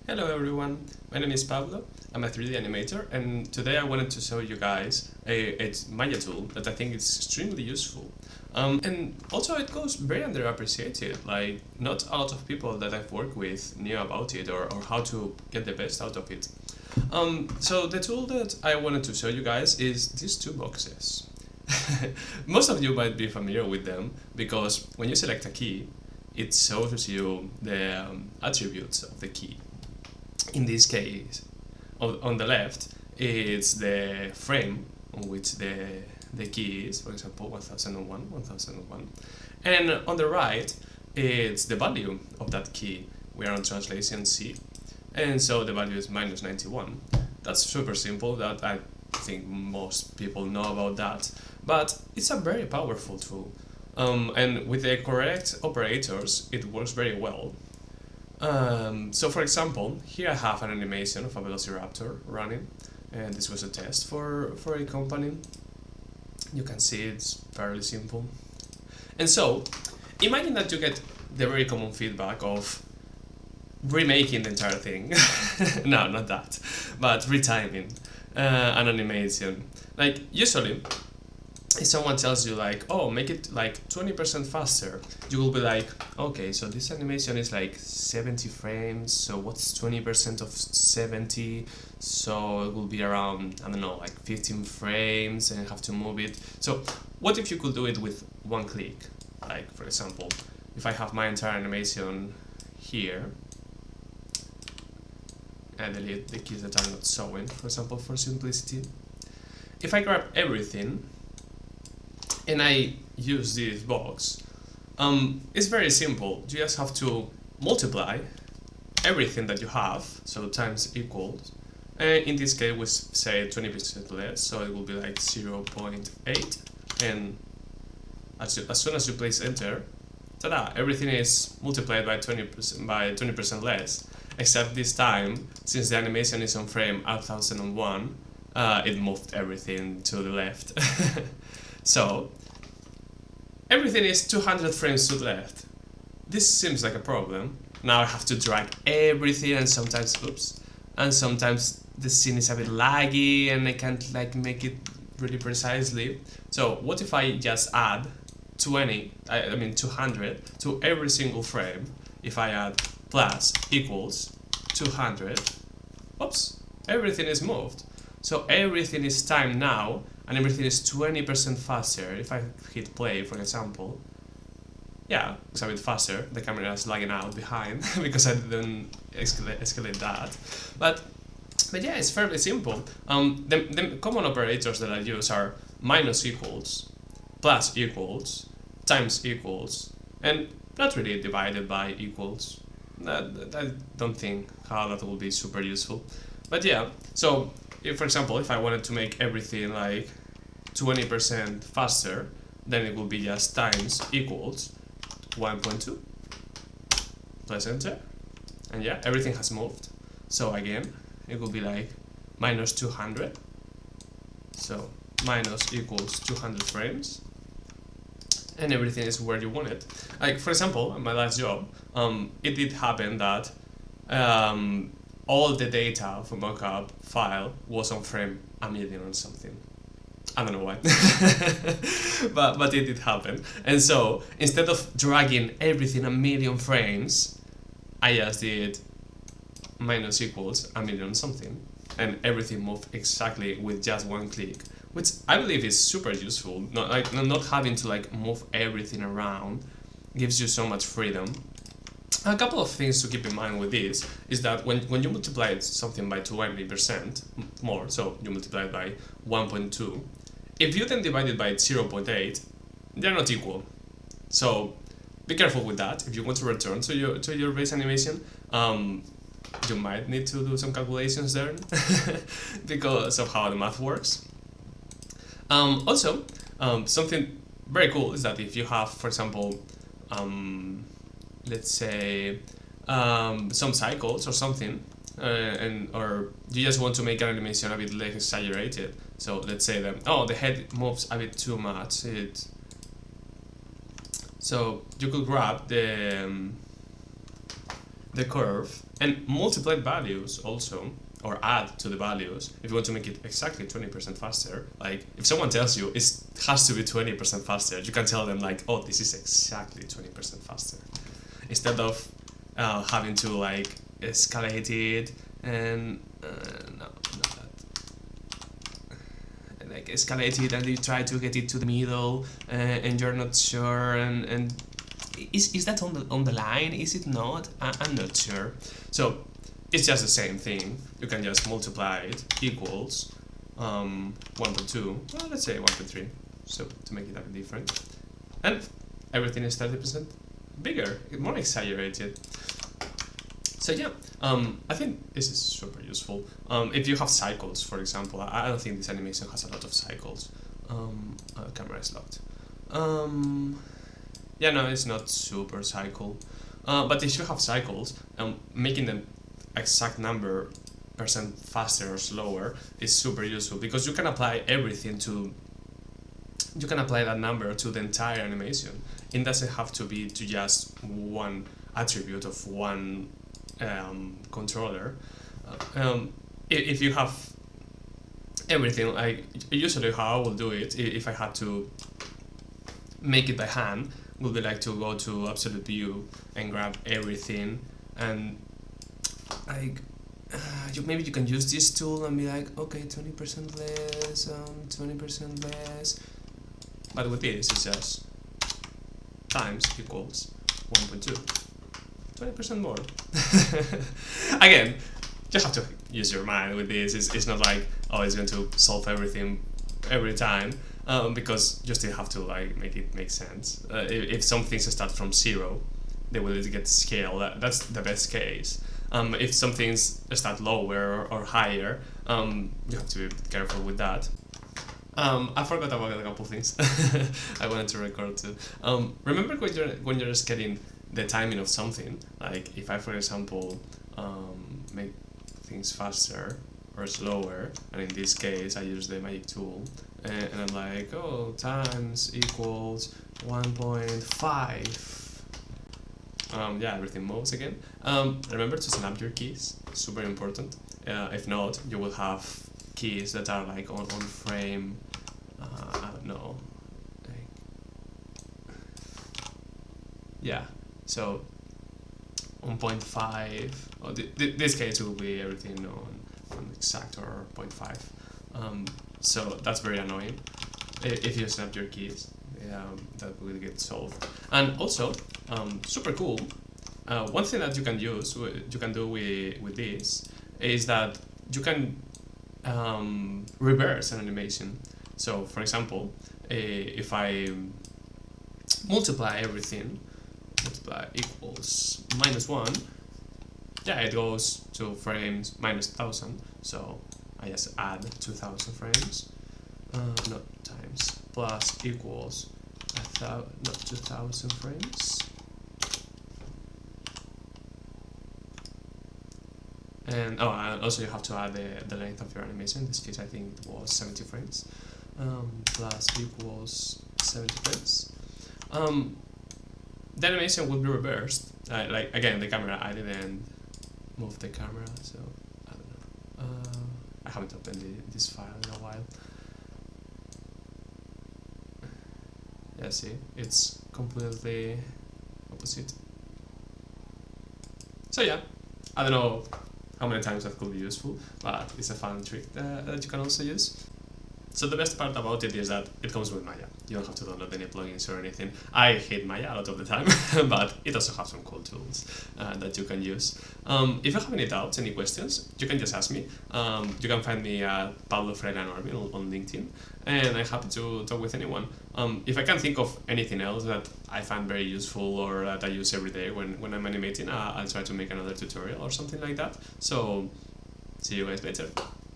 Hello everyone, my name is Pablo, I'm a 3D animator, and today I wanted to show you guys a Maya tool that I think is extremely useful. And also it goes very underappreciated, like not a lot of people that I've worked with knew about it or how to get the best out of it. So the tool that I wanted to show you guys is these two boxes. Most of you might be familiar with them because when you select a key, it shows you the attributes of the key. In this case, on the left, it's the frame on which the key is, for example, 1001, 1001. And on the right, it's the value of that key. We are on translation C, and so the value is minus 91. That's super simple, that I think most people know about that, but it's a very powerful tool. And with the correct operators, it works very well. So for example, here I have an animation of a velociraptor running, and this was a test for a company. You can see it's fairly simple. And so, imagine that you get the very common feedback of remaking the entire thing. No, not that, but retiming an animation. Like, usually, if someone tells you like, oh, make it like 20% faster, you will be like, okay, so this animation is like 70 frames, so what's 20% of 70? So it will be around, I don't know, like 15 frames, and I have to move it. So what if you could do it with one click? Like, for example, if I have my entire animation here, and delete the keys that are not showing, for example, for simplicity. If I grab everything and I use this box, it's very simple. You just have to multiply everything that you have, so times equals. And in this case, we say 20% less, so it will be like 0.8. And as soon as you place enter, ta-da! Everything is multiplied by 20% less. Except this time, since the animation is on frame 1001, it moved everything to the left. So, everything is 200 frames to the left. This seems like a problem. Now I have to drag everything, and sometimes, oops, and sometimes the scene is a bit laggy and I can't like make it really precisely. So what if I just add 200 to every single frame? If I add plus equals 200, oops, everything is moved. So everything is timed now, and everything is 20% faster. If I hit play, for example, yeah, it's a bit faster. The camera is lagging out behind because I didn't escalate that. But yeah, it's fairly simple. The common operators that I use are minus equals, plus equals, times equals, and not really divided by equals. I don't think how that will be super useful. But yeah, so if, for example, if I wanted to make everything like 20% faster, then it will be just times equals 1.2, press enter, and yeah, everything has moved. So again, it will be like minus 200, so minus equals 200 frames, and everything is where you want it. Like, for example, in my last job, it did happen that all the data from mockup file was on frame a million or something. I don't know why, but it did happen. And so instead of dragging everything a million frames, I just did minus equals a million something, and everything moved exactly with just one click, which I believe is super useful. Not having to like move everything around gives you so much freedom. A couple of things to keep in mind with this is that when you multiply something by 20% more, so you multiply it by 1.2, if you then divide it by 0.8, they're not equal. So be careful with that. If you want to return to your base animation, you might need to do some calculations there because of how the math works. Also, something very cool is that if you have, for example, let's say some cycles or something, or you just want to make an animation a bit less exaggerated. So let's say that, oh, the head moves a bit too much. So you could grab the curve and multiply values also, or add to the values if you want to make it exactly 20% faster. Like if someone tells you it has to be 20% faster, you can tell them like, oh, this is exactly 20% faster, instead of having to like escalate it and no, not that. Like escalate it and you try to get it to the middle and you're not sure and is that on the line? Is it not? I'm not sure. So it's just the same thing. You can just multiply it equals 1.2. Well, let's say 1.3. So to make it a bit different, and everything is 30% bigger, more exaggerated. So yeah, I think this is super useful. If you have cycles, for example, I don't think this animation has a lot of cycles. Camera is locked. Yeah, no, it's not super cycle. But if you have cycles, making them exact number percent faster or slower is super useful, because you can apply everything to. You can apply that number to the entire animation. It doesn't have to be to just one attribute of one controller. If you have everything, like usually how I will do it, if I had to make it by hand, would be like to go to absolute view and grab everything, and like maybe you can use this tool and be like, okay, 20% less, 20% less, but with this it's just times equals 1.2, 20% more. Again, you have to use your mind with this. It's not like, oh, it's going to solve everything every time, because you still have to like make it make sense. If some things start from 0, they will get scale. That's the best case. If some things start lower or higher, you have to be careful with that. I forgot about a couple things I wanted to record too. Remember when you're just getting the timing of something, like if I, for example, make things faster or slower, and in this case I use the magic tool, and I'm like, oh, times equals 1.5. Yeah, everything moves again. Remember to snap your keys, super important. If not, you will have keys that are like on frame, I don't know, like, yeah, so 1.5, oh, this case will be everything on exact or 0.5, so that's very annoying if you snap your keys. That will get solved. And also, super cool, one thing that you can do with this is that you can reverse an animation. So for example, if I multiply everything, multiply equals -1, yeah, it goes to frames -1000, so I just add 2000 frames, not times, plus equals not 2000 frames, and also you have to add the length of your animation. In this case I think it was 70 frames, plus equals 70 frames. The animation will be reversed. Like again, the camera, I didn't move the camera, so I don't know. I haven't opened this file in a while. Yeah, see, it's completely opposite. So yeah, I don't know how many times that could be useful, but it's a fun trick that you can also use. So the best part about it is that it comes with Maya. You don't have to download any plugins or anything. I hate Maya a lot of the time, but it also has some cool tools that you can use. If you have any doubts, any questions, you can just ask me. You can find me at Pablo on LinkedIn, and I'm happy to talk with anyone. If I can think of anything else that I find very useful or that I use every day when I'm animating, I'll try to make another tutorial or something like that. So see you guys later.